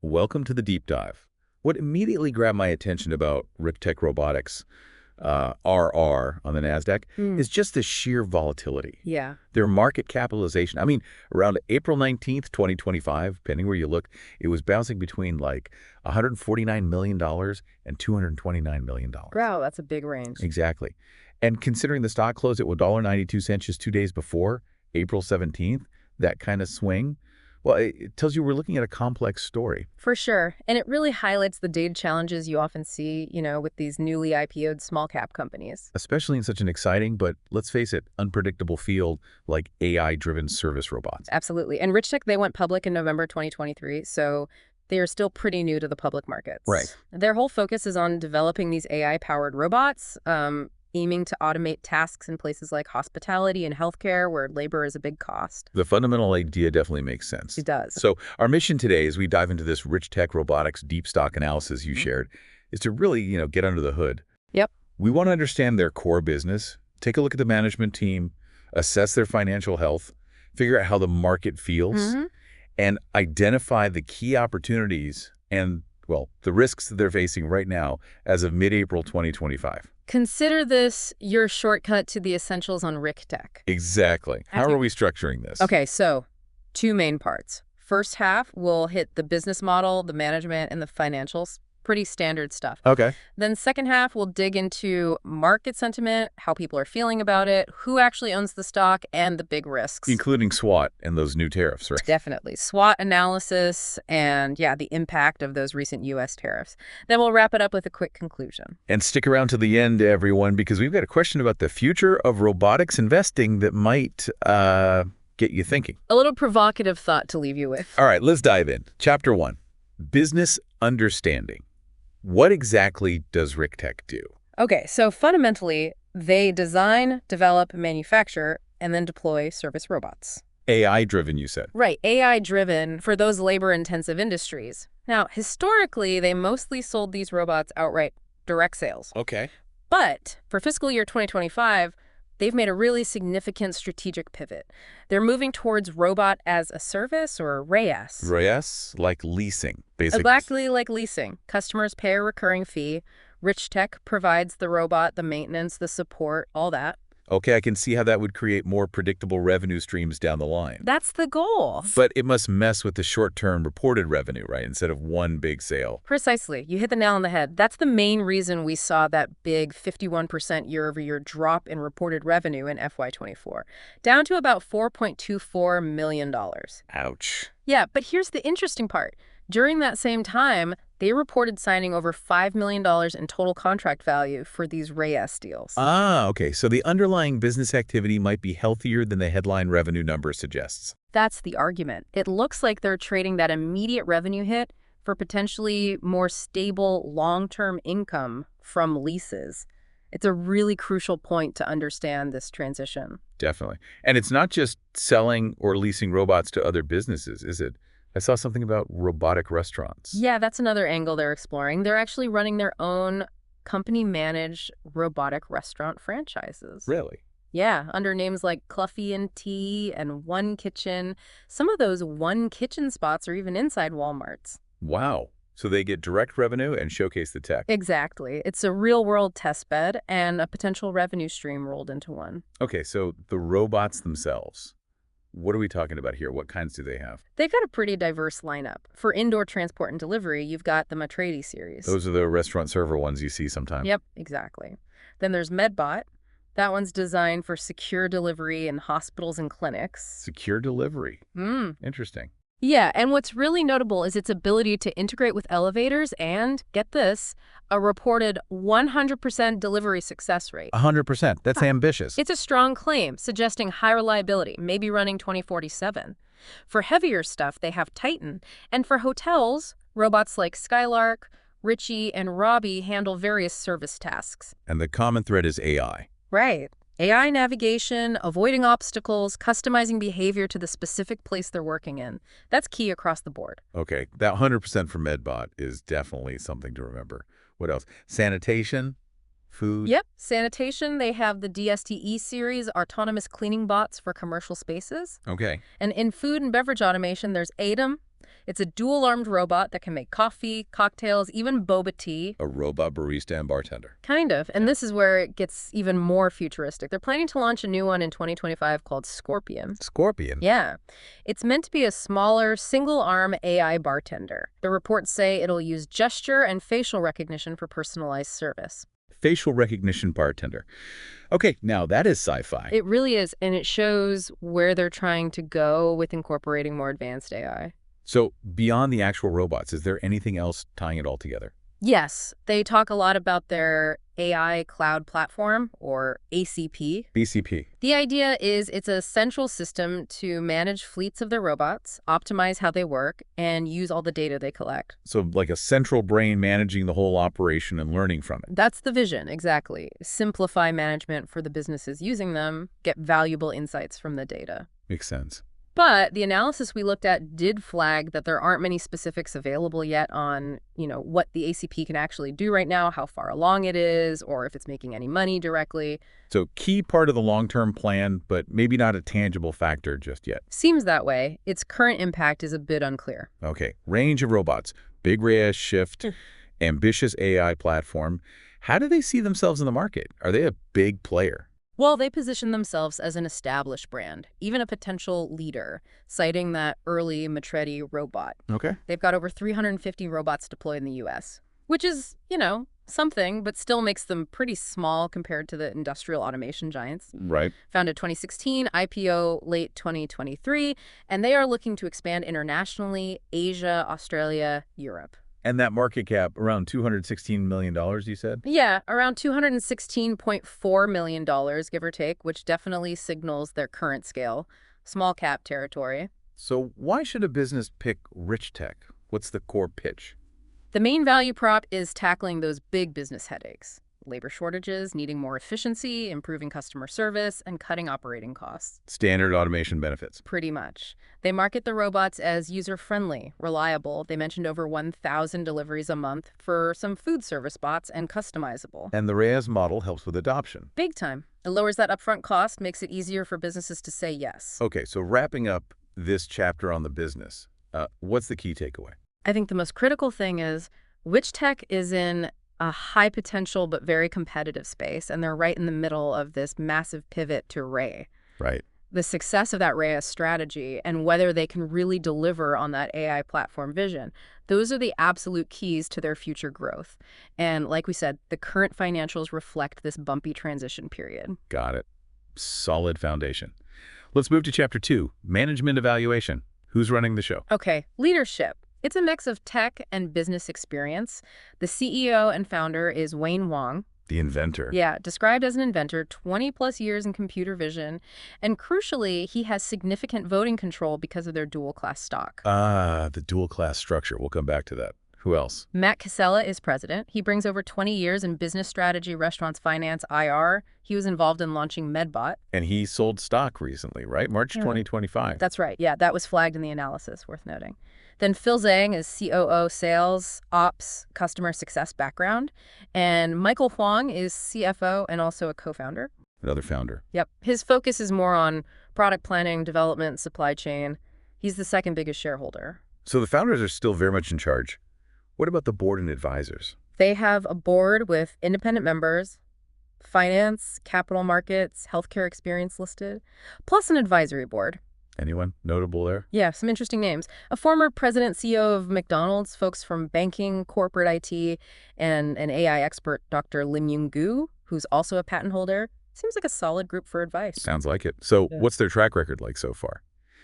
welcome to the deep dive. What immediately grabbed my attention about Richtech Robotics, RR on the NASDAQ, is just the sheer volatility. Yeah. Their market capitalization, I mean, around April 19th, 2025, depending where you look, it was bouncing between like $149 million and $229 million. Wow, that's a big range. Exactly. And considering the stock closed at $1.92 just 2 days before, April 17th, that kind of swing, well, it tells you we're looking at a complex story. For sure. And it really highlights the data challenges you often see, with these newly IPO'd small cap companies. Especially in such an exciting, but let's face it, unpredictable field like AI-driven service robots. Absolutely. And Richtech, they went public in November 2023, so they are still pretty new to the public markets. Right. Their whole focus is on developing these AI-powered robots, aiming to automate tasks in places like hospitality and healthcare, where labor is a big cost. The fundamental idea definitely makes sense. It does. So our mission today, as we dive into this Richtech Robotics deep stock analysis you shared, is to really, get under the hood. Yep. We want to understand their core business, take a look at the management team, assess their financial health, figure out how the market feels, and identify the key opportunities and, well, the risks that they're facing right now as of mid-April 2025. Consider this your shortcut to the essentials on Richtech. Exactly. How are we structuring this? Okay, so 2 main parts. First half, we'll hit the business model, the management, and the financials. Pretty standard stuff. Okay. Then second half, we'll dig into market sentiment, how people are feeling about it, who actually owns the stock, and the big risks. Including SWOT and those new tariffs, right? Definitely. SWOT analysis and, the impact of those recent U.S. tariffs. Then we'll wrap it up with a quick conclusion. And stick around to the end, everyone, because we've got a question about the future of robotics investing that might get you thinking. A little provocative thought to leave you with. All right, let's dive in. Chapter 1, Business Understanding. What exactly does Richtech do? Okay, so fundamentally, they design, develop, manufacture, and then deploy service robots. AI-driven, you said. Right, AI-driven for those labor-intensive industries. Now, historically, they mostly sold these robots outright, direct sales. Okay. But for fiscal year 2025, they've made a really significant strategic pivot. They're moving towards robot as a service, or RaaS. RaaS, like leasing, basically. Exactly like leasing. Customers pay a recurring fee. Richtech provides the robot, the maintenance, the support, all that. Okay, I can see how that would create more predictable revenue streams down the line. That's the goal. But it must mess with the short-term reported revenue, right, instead of one big sale. Precisely. You hit the nail on the head. That's the main reason we saw that big 51% year-over-year drop in reported revenue in FY24, down to about $4.24 million. Ouch. Yeah, but here's the interesting part. During that same time, they reported signing over $5 million in total contract value for these RaaS deals. Ah, okay. So the underlying business activity might be healthier than the headline revenue number suggests. That's the argument. It looks like they're trading that immediate revenue hit for potentially more stable long-term income from leases. It's a really crucial point to understand this transition. Definitely. And it's not just selling or leasing robots to other businesses, is it? I saw something about robotic restaurants. Yeah, that's another angle they're exploring. They're actually running their own company-managed robotic restaurant franchises. Really? Yeah, under names like Cluffy and Tea and One Kitchen. Some of those One Kitchen spots are even inside Walmarts. Wow. So they get direct revenue and showcase the tech. Exactly. It's a real-world test bed and a potential revenue stream rolled into one. Okay, so the robots themselves. What are we talking about here? What kinds do they have? They've got a pretty diverse lineup. For indoor transport and delivery, you've got the Matrady series. Those are the restaurant server ones you see sometimes. Yep, exactly. Then there's Medbot. That one's designed for secure delivery in hospitals and clinics. Secure delivery. Interesting. Yeah, and what's really notable is its ability to integrate with elevators and, get this, a reported 100% delivery success rate. 100%. That's ambitious. It's a strong claim, suggesting high reliability, maybe running 24/7. For heavier stuff, they have Titan. And for hotels, robots like Skylark, Richie, and Robbie handle various service tasks. And the common thread is AI. Right. AI navigation, avoiding obstacles, customizing behavior to the specific place they're working in. That's key across the board. Okay, that 100% for Medbot is definitely something to remember. What else? Sanitation? Food? Yep. Sanitation, they have the DSTE series, autonomous cleaning bots for commercial spaces. Okay. And in food and beverage automation, there's ADAM. It's a dual-armed robot that can make coffee, cocktails, even boba tea. A robot barista and bartender. Kind of. And this is where it gets even more futuristic. They're planning to launch a new one in 2025 called Scorpion. Scorpion? Yeah. It's meant to be a smaller, single-arm AI bartender. The reports say it'll use gesture and facial recognition for personalized service. Facial recognition bartender. Okay, now that is sci-fi. It really is, and it shows where they're trying to go with incorporating more advanced AI. So beyond the actual robots, is there anything else tying it all together? Yes, they talk a lot about their AI cloud platform, or ACP. BCP. The idea is it's a central system to manage fleets of their robots, optimize how they work, and use all the data they collect. So like a central brain managing the whole operation and learning from it. That's the vision, exactly. Simplify management for the businesses using them, get valuable insights from the data. Makes sense. But the analysis we looked at did flag that there aren't many specifics available yet on, what the ACP can actually do right now, how far along it is, or if it's making any money directly. So key part of the long-term plan, but maybe not a tangible factor just yet. Seems that way. Its current impact is a bit unclear. Okay, range of robots, big RAS shift, ambitious AI platform. How do they see themselves in the market? Are they a big player? Well, they position themselves as an established brand, even a potential leader, citing that early Matretti robot. Okay. They've got over 350 robots deployed in the U.S., which is, something, but still makes them pretty small compared to the industrial automation giants. Right. Founded 2016, IPO late 2023, and they are looking to expand internationally, Asia, Australia, Europe. And that market cap, around $216 million, you said? Yeah, around $216.4 million, give or take, which definitely signals their current scale. Small cap territory. So why should a business pick Richtech? What's the core pitch? The main value prop is tackling those big business headaches. Labor shortages, needing more efficiency, improving customer service, and cutting operating costs. Standard automation benefits. Pretty much. They market the robots as user-friendly, reliable. They mentioned over 1,000 deliveries a month for some food service bots and customizable. And the RAS model helps with adoption. Big time. It lowers that upfront cost, makes it easier for businesses to say yes. Okay, so wrapping up this chapter on the business, what's the key takeaway? I think the most critical thing is Richtech is in a high potential but very competitive space, and they're right in the middle of this massive pivot to RAE. Right. The success of that RAE strategy and whether they can really deliver on that AI platform vision, those are the absolute keys to their future growth. And like we said, the current financials reflect this bumpy transition period. Got it. Solid foundation. Let's move to Chapter 2, Management Evaluation. Who's running the show? Okay, leadership. It's a mix of tech and business experience. The CEO and founder is Wayne Wong. The inventor. Yeah, described as an inventor, 20-plus years in computer vision. And crucially, he has significant voting control because of their dual-class stock. The dual-class structure. We'll come back to that. Who else? Matt Casella is president. He brings over 20 years in business strategy, restaurants, finance, IR. He was involved in launching MedBot. And he sold stock recently, right? March 2025. That's right. Yeah, that was flagged in the analysis, worth noting. Then Phil Zhang is COO sales, ops, customer success background. And Michael Huang is CFO and also a co-founder. Another founder. Yep. His focus is more on product planning, development, supply chain. He's the second biggest shareholder. So the founders are still very much in charge. What about the board and advisors? They have a board with independent members, finance, capital markets, healthcare experience listed, plus an advisory board. Anyone notable there? Yeah, some interesting names. A former president CEO of McDonald's, folks from banking, corporate IT, and an AI expert, Dr. Lim Yung Gu, who's also a patent holder. Seems like a solid group for advice. Sounds like it. So what's their track record like so far?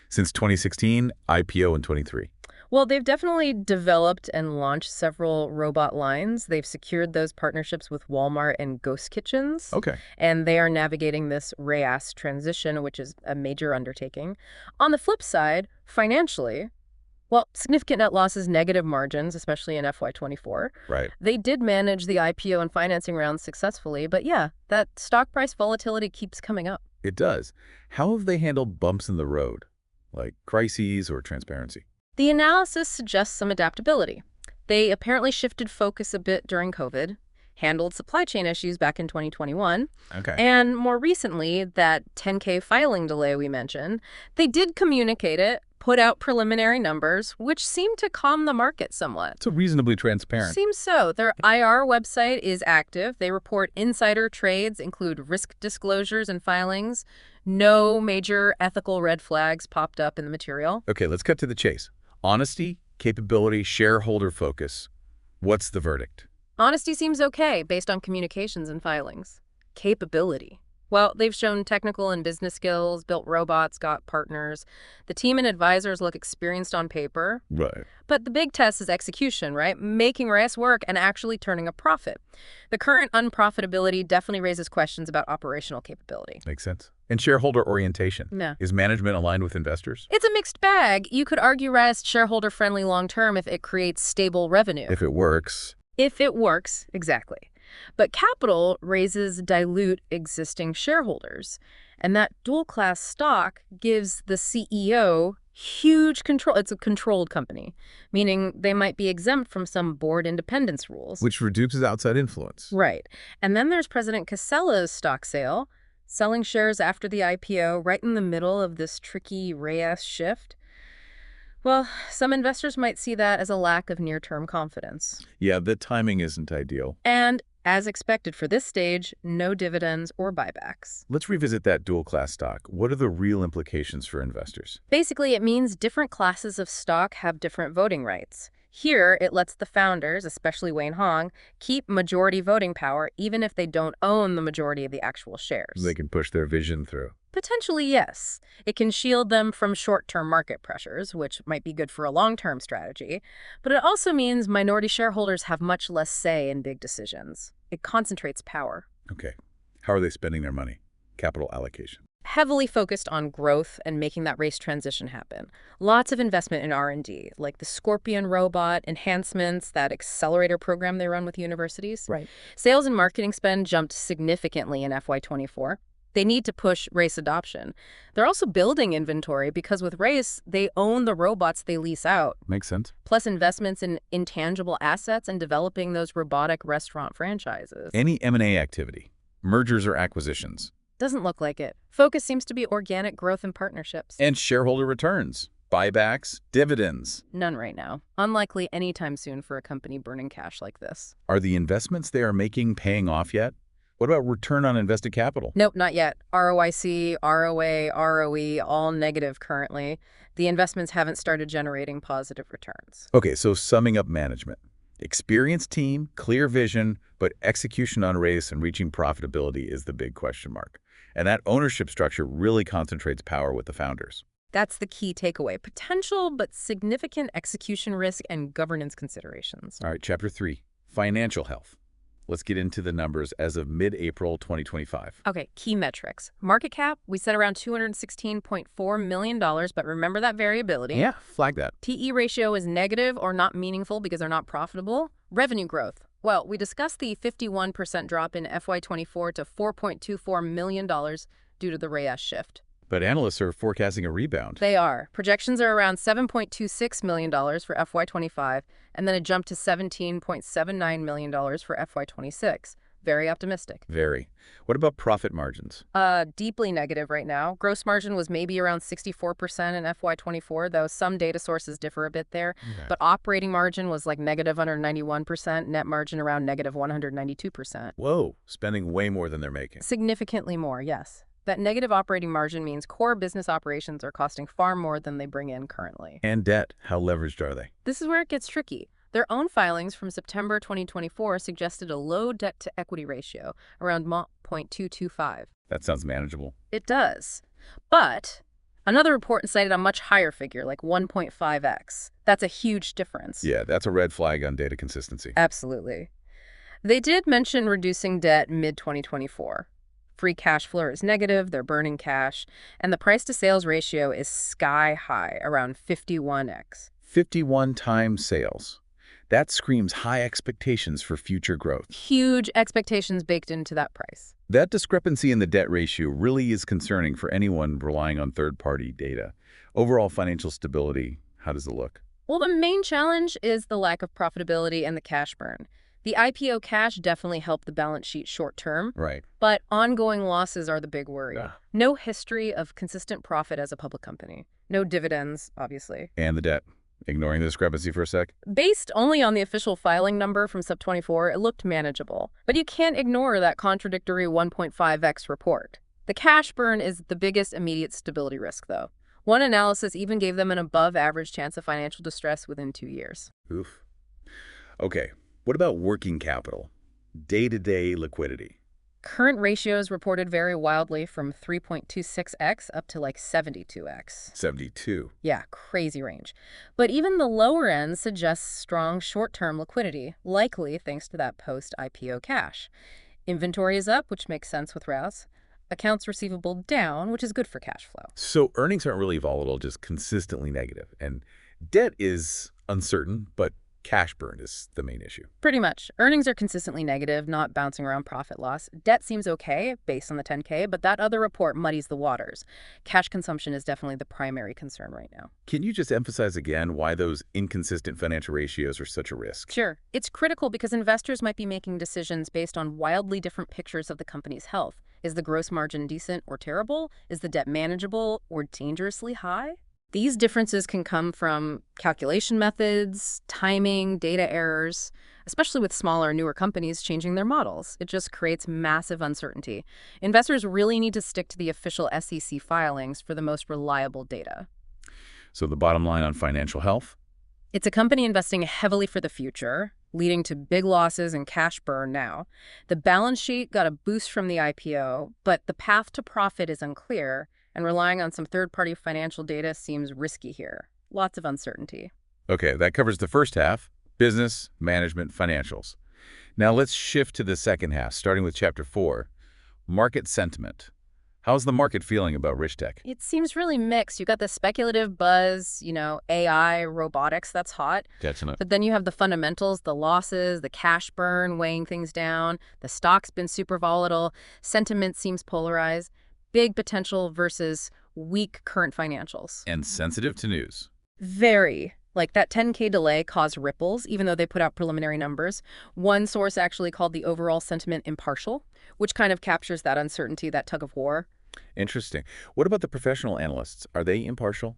Since 2016, IPO in 23. Well, they've definitely developed and launched several robot lines. They've secured those partnerships with Walmart and Ghost Kitchens. Okay. And they are navigating this RAS transition, which is a major undertaking. On the flip side, financially, well, significant net losses, negative margins, especially in FY24. Right. They did manage the IPO and financing rounds successfully, but yeah, that stock price volatility keeps coming up. It does. How have they handled bumps in the road, like crises or transparency? The analysis suggests some adaptability. They apparently shifted focus a bit during COVID, handled supply chain issues back in 2021, and more recently, that 10K filing delay we mentioned, they did communicate it, put out preliminary numbers, which seem to calm the market somewhat. So reasonably transparent. Seems so. Their IR website is active. They report insider trades, include risk disclosures and filings. No major ethical red flags popped up in the material. Okay, let's cut to the chase. Honesty, capability, shareholder focus. What's the verdict? Honesty seems okay based on communications and filings. Capability. Well, they've shown technical and business skills, built robots, got partners. The team and advisors look experienced on paper. Right. But the big test is execution, right? Making RAS work and actually turning a profit. The current unprofitability definitely raises questions about operational capability. Makes sense. And shareholder orientation. Yeah. Is management aligned with investors? It's a mixed bag. You could argue RAS shareholder-friendly long-term if it creates stable revenue. If it works. If it works, exactly. But capital raises dilute existing shareholders. And that dual-class stock gives the CEO huge control. It's a controlled company, meaning they might be exempt from some board independence rules. Which reduces outside influence. Right. And then there's President Casella's stock sale, selling shares after the IPO right in the middle of this tricky RAS shift. Well, some investors might see that as a lack of near-term confidence. Yeah, the timing isn't ideal. And, as expected for this stage, no dividends or buybacks. Let's revisit that dual-class stock. What are the real implications for investors? Basically, it means different classes of stock have different voting rights. Here, it lets the founders, especially Wayne Hong, keep majority voting power even if they don't own the majority of the actual shares. They can push their vision through. Potentially, yes. It can shield them from short-term market pressures, which might be good for a long-term strategy. But it also means minority shareholders have much less say in big decisions. It concentrates power. Okay. How are they spending their money? Capital allocation. Heavily focused on growth and making that race transition happen. Lots of investment in R&D, like the Scorpion robot, enhancements, that accelerator program they run with universities. Right. Sales and marketing spend jumped significantly in FY24. They need to push RACE adoption. They're also building inventory because with RACE, they own the robots they lease out. Makes sense. Plus investments in intangible assets and developing those robotic restaurant franchises. Any M&A activity, mergers or acquisitions. Doesn't look like it. Focus seems to be organic growth and partnerships. And shareholder returns, buybacks, dividends. None right now. Unlikely anytime soon for a company burning cash like this. Are the investments they are making paying off yet? What about return on invested capital? Nope, not yet. ROIC, ROA, ROE, all negative currently. The investments haven't started generating positive returns. Okay, so summing up management. Experienced team, clear vision, but execution on RACE and reaching profitability is the big question mark. And that ownership structure really concentrates power with the founders. That's the key takeaway. Potential, but significant execution risk and governance considerations. All right, Chapter 3, Financial Health. Let's get into the numbers as of mid-April 2025. Okay, key metrics. Market cap, we set around $216.4 million, but remember that variability. Yeah, flag that. PE ratio is negative or not meaningful because they're not profitable. Revenue growth. Well, we discussed the 51% drop in FY24 to $4.24 million due to the RAS shift. But analysts are forecasting a rebound. They are. Projections are around $7.26 million for FY25, and then a jump to $17.79 million for FY26. Very optimistic. Very. What about profit margins? Deeply negative right now. Gross margin was maybe around 64% in FY24, though some data sources differ a bit there. Okay. But operating margin was like negative 191%, net margin around negative 192%. Whoa, spending way more than they're making. Significantly more, yes. That negative operating margin means core business operations are costing far more than they bring in currently. And debt, how leveraged are they? This is where it gets tricky. Their own filings from September 2024 suggested a low debt-to-equity ratio, around 0.225. That sounds manageable. It does. But another report cited a much higher figure, like 1.5x. That's a huge difference. Yeah, that's a red flag on data consistency. Absolutely. They did mention reducing debt mid-2024. Free cash flow is negative, they're burning cash, and the price-to-sales ratio is sky high, around 51x. 51 times sales. That screams high expectations for future growth. Huge expectations baked into that price. That discrepancy in the debt ratio really is concerning for anyone relying on third-party data. Overall financial stability, how does it look? Well, the main challenge is the lack of profitability and the cash burn. The IPO cash definitely helped the balance sheet short-term. Right. But ongoing losses are the big worry. Yeah. No history of consistent profit as a public company. No dividends, obviously. And the debt. Ignoring the discrepancy for a sec. Based only on the official filing number from Sub 24, it looked manageable. But you can't ignore that contradictory 1.5x report. The cash burn is the biggest immediate stability risk, though. One analysis even gave them an above-average chance of financial distress within 2 years. Oof. Okay, what about working capital? Day-to-day liquidity. Current ratios reported vary wildly from 3.26x up to like 72x. 72. Yeah, crazy range. But even the lower end suggests strong short-term liquidity, likely thanks to that post-IPO cash. Inventory is up, which makes sense with ROUS. Accounts receivable down, which is good for cash flow. So earnings aren't really volatile, just consistently negative. And debt is uncertain, but cash burn is the main issue. Pretty much. Earnings are consistently negative, not bouncing around profit loss. Debt seems okay based on the 10K, but that other report muddies the waters. Cash consumption is definitely the primary concern right now. Can you just emphasize again why those inconsistent financial ratios are such a risk? Sure. It's critical because investors might be making decisions based on wildly different pictures of the company's health. Is the gross margin decent or terrible? Is the debt manageable or dangerously high? These differences can come from calculation methods, timing, data errors, especially with smaller, newer companies changing their models. It just creates massive uncertainty. Investors really need to stick to the official SEC filings for the most reliable data. So the bottom line on financial health? It's a company investing heavily for the future, leading to big losses and cash burn now. The balance sheet got a boost from the IPO, but the path to profit is unclear, and relying on some third-party financial data seems risky here. Lots of uncertainty. Okay, that covers the first half, business, management, financials. Now let's shift to the second half, starting with Chapter 4, market sentiment. How's the market feeling about Richtech? It seems really mixed. You got the speculative buzz, AI, robotics, that's hot. Definitely. But then you have the fundamentals, the losses, the cash burn weighing things down. The stock's been super volatile. Sentiment seems polarized. Big potential versus weak current financials. And sensitive to news. Very. Like that 10K delay caused ripples, even though they put out preliminary numbers. One source actually called the overall sentiment impartial, which kind of captures that uncertainty, that tug of war. Interesting. What about the professional analysts? Are they impartial?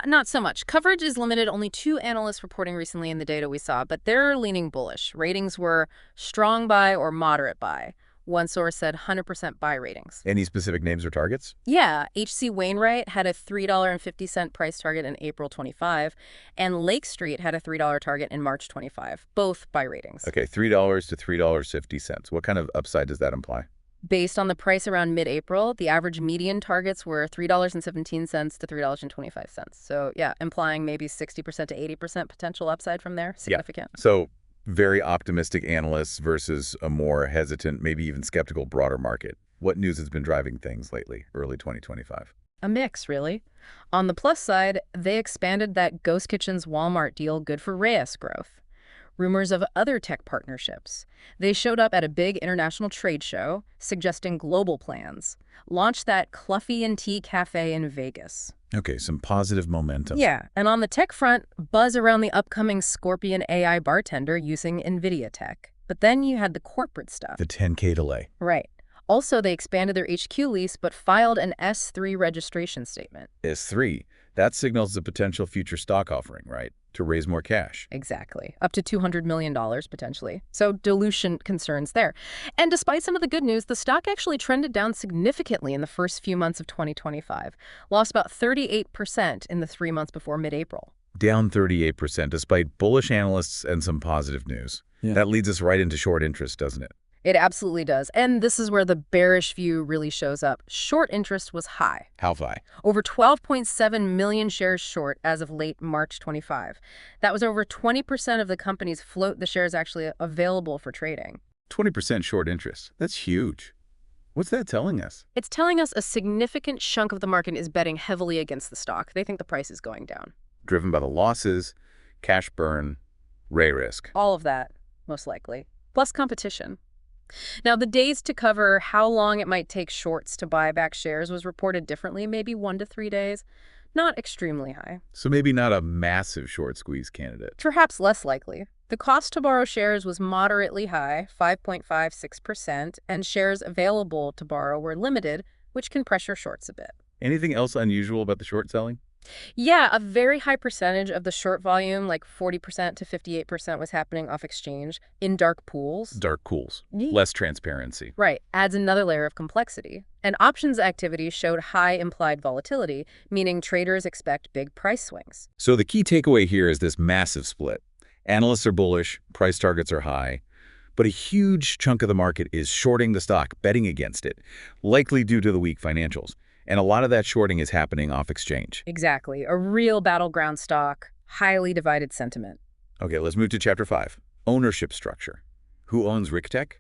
Not so much. Coverage is limited. Only 2 analysts reporting recently in the data we saw, but they're leaning bullish. Ratings were strong buy or moderate buy. One source said 100% buy ratings. Any specific names or targets? Yeah, H.C. Wainwright had a $3.50 price target in April 25, and Lake Street had a $3 target in March 25, both buy ratings. Okay, $3 to $3.50. What kind of upside does that imply? Based on the price around mid-April, the average median targets were $3.17 to $3.25. So yeah, implying maybe 60% to 80% potential upside from there. Significant. Yeah. So very optimistic analysts versus a more hesitant, maybe even skeptical broader market. What news has been driving things lately, early 2025? A mix, really. On the plus side, they expanded that Ghost Kitchen's Walmart deal good for Reyes growth. Rumors of other tech partnerships. They showed up at a big international trade show, suggesting global plans. Launched that Cluffy and Tea Cafe in Vegas. Okay, some positive momentum. Yeah, and on the tech front, buzz around the upcoming Scorpion AI bartender using NVIDIA tech. But then you had the corporate stuff. The 10K delay. Right. Also, they expanded their HQ lease but filed an S3 registration statement. S3. That signals a potential future stock offering, right? To raise more cash. Exactly. Up to $200 million, potentially. So dilution concerns there. And despite some of the good news, the stock actually trended down significantly in the first few months of 2025. Lost about 38% in the 3 months before mid-April. Down 38% despite bullish analysts and some positive news. Yeah. That leads us right into short interest, doesn't it? It absolutely does. And this is where the bearish view really shows up. Short interest was high. How high? Over 12.7 million shares short as of late March 25. That was over 20% of the company's float, the shares actually available for trading. 20% short interest. That's huge. What's that telling us? It's telling us a significant chunk of the market is betting heavily against the stock. They think the price is going down. Driven by the losses, cash burn, Ray risk. All of that, most likely. Plus competition. Now, the days to cover how long it might take shorts to buy back shares was reported differently, maybe 1 to 3 days. Not extremely high. So maybe not a massive short squeeze candidate. Perhaps less likely. The cost to borrow shares was moderately high, 5.56%, and shares available to borrow were limited, which can pressure shorts a bit. Anything else unusual about the short selling? Yeah, a very high percentage of the short volume, like 40% to 58%, was happening off exchange in dark pools. Dark pools, Ye- less transparency. Right, adds another layer of complexity. And options activity showed high implied volatility, meaning traders expect big price swings. So the key takeaway here is this massive split. Analysts are bullish, price targets are high, but a huge chunk of the market is shorting the stock, betting against it, likely due to the weak financials. And a lot of that shorting is happening off exchange. Exactly, a real battleground stock, highly divided sentiment. Okay, let's move to Chapter 5. Ownership structure. Who owns Richtech?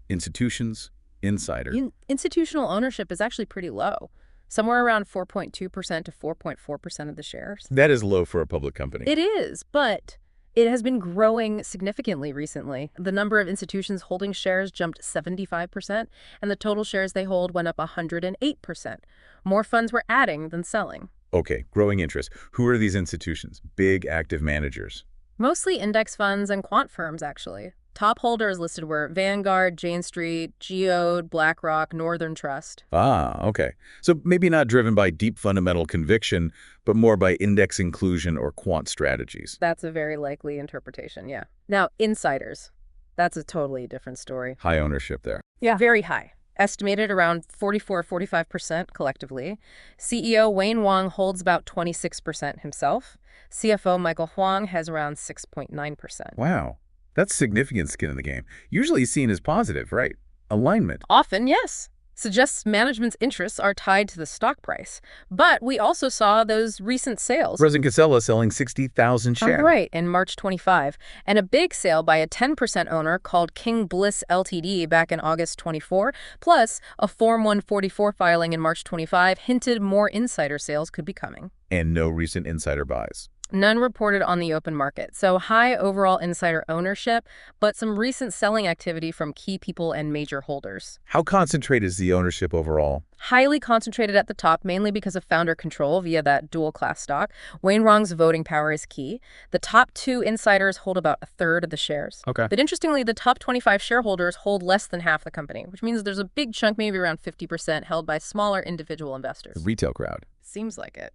Institutions, insider. Institutional ownership is actually pretty low, somewhere around 4.2% to 4.4% of the shares. That is low for a public company. It is, but it has been growing significantly recently. The number of institutions holding shares jumped 75%, and the total shares they hold went up 108%. More funds were adding than selling. Okay, growing interest. Who are these institutions? Big active managers. Mostly index funds and quant firms, actually. Top holders listed were Vanguard, Jane Street, Geode, BlackRock, Northern Trust. Ah, okay. So maybe not driven by deep fundamental conviction, but more by index inclusion or quant strategies. That's a very likely interpretation, yeah. Now, insiders. That's a totally different story. High ownership there. Yeah. Very high. Estimated around 44–45% collectively. CEO Wayne Wang holds about 26% himself. CFO Michael Huang has around 6.9%. Wow. That's significant skin in the game. Usually seen as positive, right? Alignment. Often, yes. Suggests management's interests are tied to the stock price. But we also saw those recent sales. President Casella selling 60,000 shares. Right, in March 25. And a big sale by a 10% owner called King Bliss Ltd. Back in August 24. Plus, a Form 144 filing in March 25 hinted more insider sales could be coming. And no recent insider buys. None reported on the open market, so high overall insider ownership, but some recent selling activity from key people and major holders. How concentrated is the ownership overall? Highly concentrated at the top, mainly because of founder control via that dual-class stock. Wayne Wang's voting power is key. The top 2 insiders hold about a third of the shares. Okay. But interestingly, the top 25 shareholders hold less than half the company, which means there's a big chunk, maybe around 50%, held by smaller individual investors. The retail crowd. Seems like it.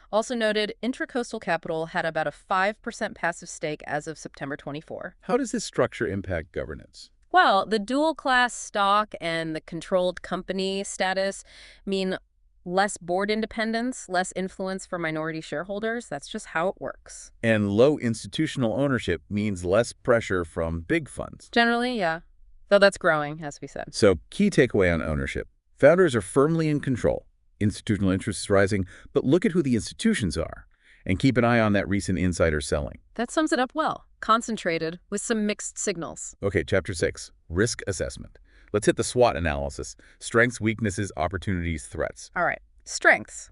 Also noted, Intracoastal Capital had about a 5% passive stake as of September 24. How does this structure impact governance? Well, the dual-class stock and the controlled company status mean less board independence, less influence for minority shareholders. That's just how it works. And low institutional ownership means less pressure from big funds. Generally, yeah. Though that's growing, as we said. So, key takeaway on ownership. Founders are firmly in control. Institutional interest is rising, but look at who the institutions are. And keep an eye on that recent insider selling. That sums it up well. Concentrated, with some mixed signals. Okay, Chapter 6. Risk assessment. Let's hit the SWOT analysis. Strengths, weaknesses, opportunities, threats. All right. Strengths.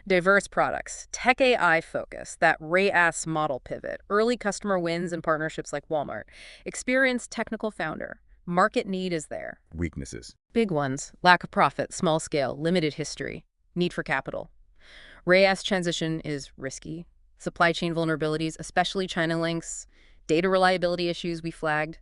Diverse products, tech AI focus, that Ray-ass model pivot, early customer wins and partnerships like Walmart, experienced technical founder. Market need is there. Weaknesses. Big ones. Lack of profit, small scale, limited history, need for capital. Ray-ass transition is risky. Supply chain vulnerabilities, especially China links. Data reliability issues we flagged.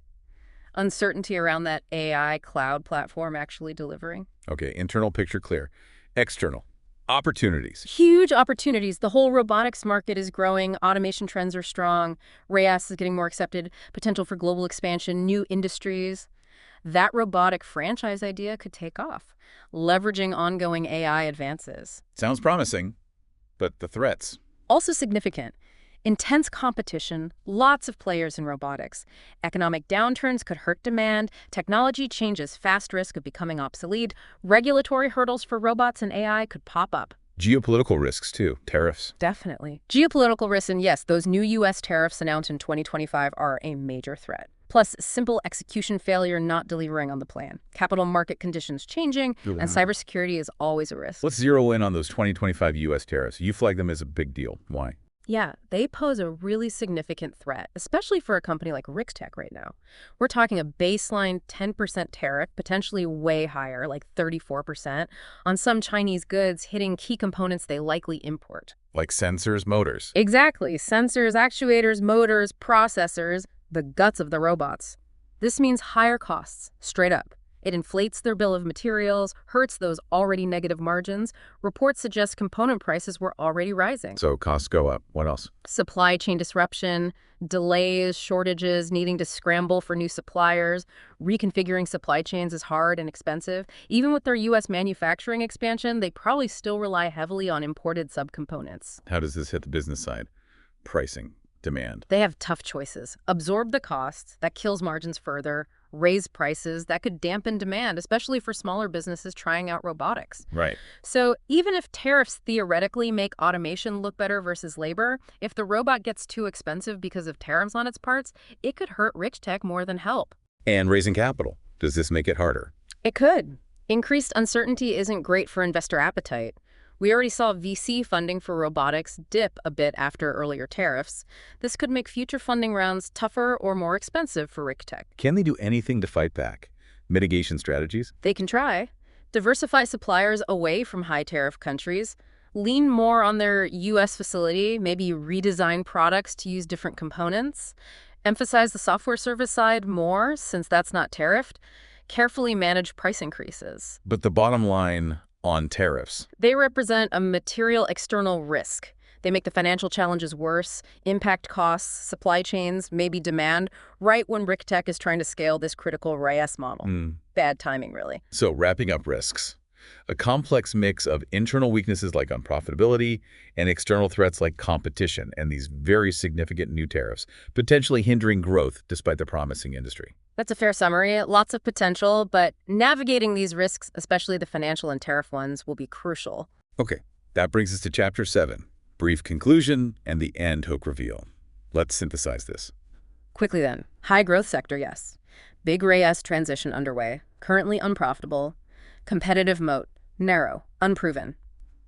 Uncertainty around that AI cloud platform actually delivering. Okay, internal picture clear. External. Opportunities. Huge opportunities. The whole robotics market is growing. Automation trends are strong. Ray-ass is getting more accepted. Potential for global expansion, new industries. That robotic franchise idea could take off, leveraging ongoing AI advances. Sounds promising, but the threats. Also significant. Intense competition, lots of players in robotics. Economic downturns could hurt demand. Technology changes, fast risk of becoming obsolete. Regulatory hurdles for robots and AI could pop up. Geopolitical risks, too. Tariffs. Definitely. Geopolitical risks, and yes, those new U.S. tariffs announced in 2025 are a major threat. Plus, simple execution failure not delivering on the plan. Capital market conditions changing, and cybersecurity is always a risk. Let's zero in on those 2025 U.S. tariffs. You flag them as a big deal. Why? Yeah, they pose a really significant threat, especially for a company like Richtech right now. We're talking a baseline 10% tariff, potentially way higher, like 34%, on some Chinese goods hitting key components they likely import. Like sensors, motors. Exactly. Sensors, actuators, motors, processors, the guts of the robots. This means higher costs, straight up. It inflates their bill of materials, hurts those already negative margins. Reports suggest component prices were already rising. So costs go up. What else? Supply chain disruption, delays, shortages, needing to scramble for new suppliers. Reconfiguring supply chains is hard and expensive. Even with their U.S. manufacturing expansion, they probably still rely heavily on imported subcomponents. How does this hit the business side? Pricing, demand. They have tough choices. Absorb the costs, that kills margins further. Raise prices, that could dampen demand, especially for smaller businesses trying out robotics. Right. So even if tariffs theoretically make automation look better versus labor, if the robot gets too expensive because of tariffs on its parts, it could hurt Richtech more than help. And raising capital. Does this make it harder? It could. Increased uncertainty isn't great for investor appetite. We already saw VC funding for robotics dip a bit after earlier tariffs. This could make future funding rounds tougher or more expensive for Richtech. Can they do anything to fight back? Mitigation strategies? They can try. Diversify suppliers away from high-tariff countries. Lean more on their U.S. facility, maybe redesign products to use different components. Emphasize the software service side more, since that's not tariffed. Carefully manage price increases. But the bottom line on tariffs. They represent a material external risk. They make the financial challenges worse, impact costs, supply chains, maybe demand, right when Richtech is trying to scale this critical RIS model. Bad timing, really. So wrapping up risks. A complex mix of internal weaknesses like unprofitability and external threats like competition and these very significant new tariffs, potentially hindering growth despite the promising industry. That's a fair summary. Lots of potential, but navigating these risks, especially the financial and tariff ones, will be crucial. Okay, that brings us to Chapter 7, brief conclusion and the end hook reveal. Let's synthesize this. Quickly then, high growth sector, yes. Big RIS transition underway, currently unprofitable. Competitive moat, narrow, unproven.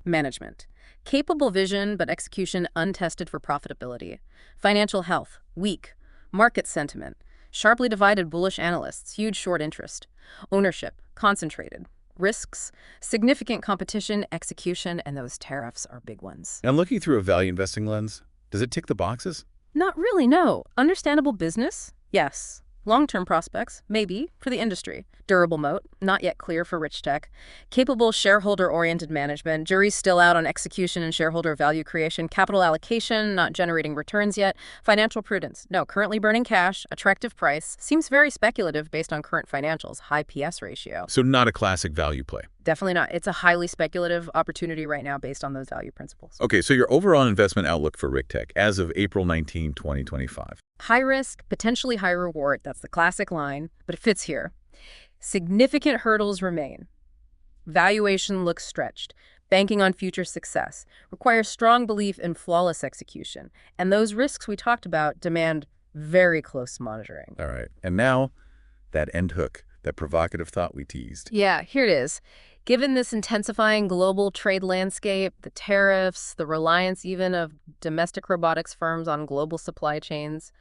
Management, capable vision but execution untested for profitability. Financial health, weak. Market sentiment, sharply divided bullish analysts, huge short interest. Ownership, concentrated. Risks, significant competition, execution, and those tariffs are big ones. And looking through a value investing lens, does it tick the boxes? Not really, no. Understandable business? Yes. Long-term prospects, maybe, for the industry. Durable moat, not yet clear for Richtech. Capable shareholder-oriented management, jury's still out on execution and shareholder value creation. Capital allocation, not generating returns yet. Financial prudence, no, currently burning cash. Attractive price, seems very speculative based on current financials. High PS ratio. So not a classic value play. Definitely not. It's a highly speculative opportunity right now based on those value principles. Okay, so your overall investment outlook for Richtech as of April 19, 2025. High risk, potentially high reward. That's the classic line, but it fits here. Significant hurdles remain. Valuation looks stretched. Banking on future success requires strong belief in flawless execution. And those risks we talked about demand very close monitoring. All right, and now that end hook, that provocative thought we teased. Yeah, here it is. Given this intensifying global trade landscape, the tariffs, the reliance even of domestic robotics firms on global supply chains,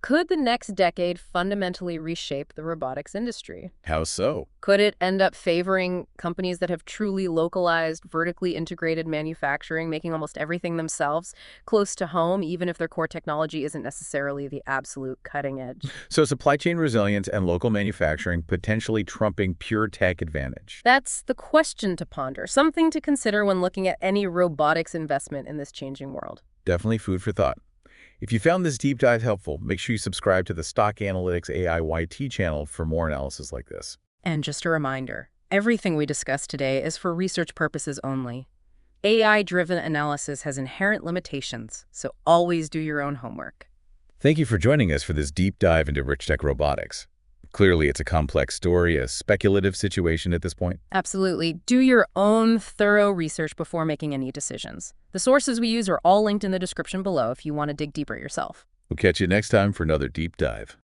could the next decade fundamentally reshape the robotics industry? How so? Could it end up favoring companies that have truly localized, vertically integrated manufacturing, making almost everything themselves, close to home, even if their core technology isn't necessarily the absolute cutting edge? So supply chain resilience and local manufacturing potentially trumping pure tech advantage. That's the question to ponder, something to consider when looking at any robotics investment in this changing world. Definitely food for thought. If you found this deep dive helpful, make sure you subscribe to the Stock Analytics AI YT channel for more analysis like this. And just a reminder, everything we discussed today is for research purposes only. AI-driven analysis has inherent limitations, so always do your own homework. Thank you for joining us for this deep dive into Richtech Robotics. Clearly, it's a complex story, a speculative situation at this point. Absolutely. Do your own thorough research before making any decisions. The sources we use are all linked in the description below if you want to dig deeper yourself. We'll catch you next time for another deep dive.